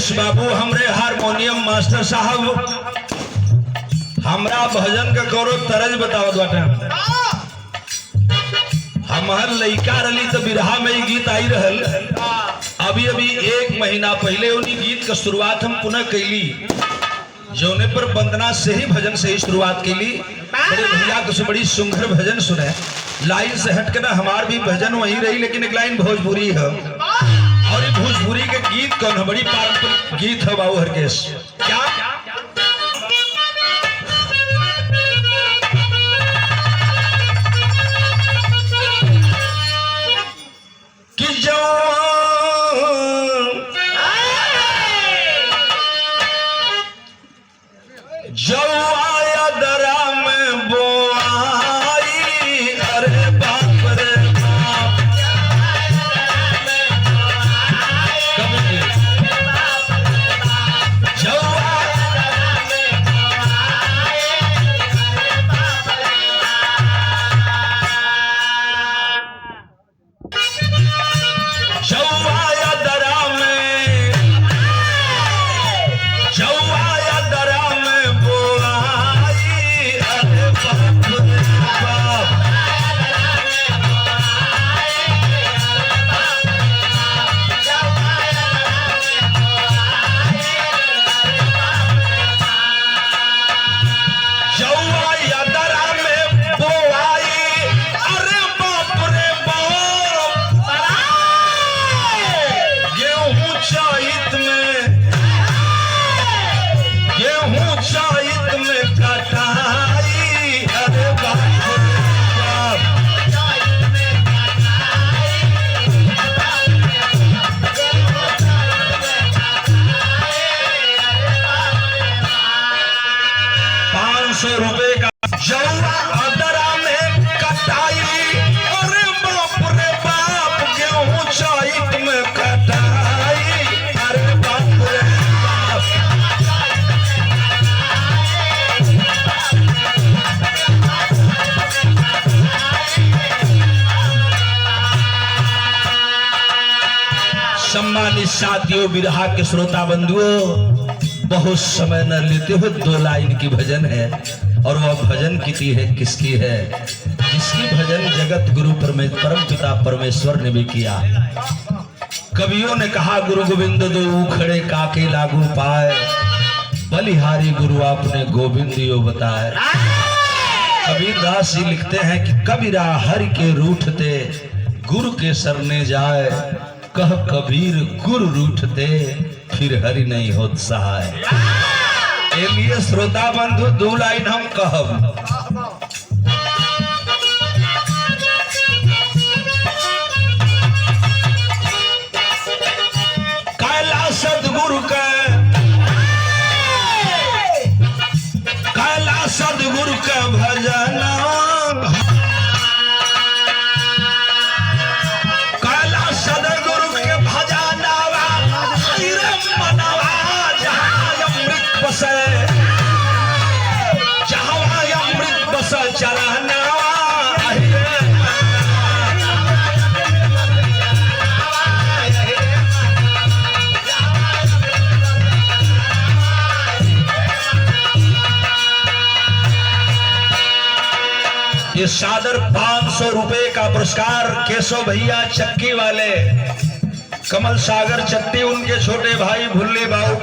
रमेश बाबू हमरे harmonium master साहब हमरा भजन का करो तरज बतावत बाटे। हमार लइका रली तो बिरहा में ही गीत आई रहल। अभी अभी 1 महीना पहले उन्हीं गीत का शुरुआत हम पुनः कैली, जौने पर वंदना से ही भजन से ही शुरुआत कैली। बड़े भैया तो बड़ी सुंदर भजन सुने, लाइन से हट के ना हमार भी भजन वही रही, लेकिन एक लाइन भोजपुरी है और ये भोजपुरी के गीत कौन है, बड़ी पारंपरिक गीत है बाबू हरकेश। क्या कि जौआ दरा में बोआई, अरे बाप रे बाप, जौआ दरा में, जौआ दरा में बोआई, अरे बाप रे बाप, जौआ दरा में बोआई, अरे बाप रे बाप, गेहूं चैत में, गेहूं चैत में कटाई, अरे बाप रे बाप, 500 रुपए का जौआ दरा में कटाई, अरे बाप रे बाप, गेहूं चैत में कटाई, अरे बाप रे बाप, सम्मानित साथियों, बिरहा के श्रोता बंधुओं, बहुत समय न लेते हुए 2 लाइन की भजन है, और वह भजन किसी है किसकी है, जिसकी भजन जगत गुरु परम पिता परमेश्वर ने भी किया। कवियों ने कहा गुरु गोविंद दो उखड़े काके लागू पाए, बलिहारी गुरु आपने गोविंद यो बताए। कबीरदास जी लिखते हैं कि कबीरा हरि के रूठते गुरु के सरने जाए, कह कबीर गुरु रूठते फिर हरि नहीं होत सहाय। लिए श्रोता बंधु 2 लाइन हम कहब। कैला सदगुरु के, कैला सदगुरु के भजना, कैला सदगुरु के भजना, मनवा जहाँ अमृत बसे, जहाँ अमृत बसे चलना, ये सादर 500 रुपए का पुरस्कार केशव भैया चक्की वाले, कमल सागर चट्टी, उनके छोटे भाई भुल्ली बाबू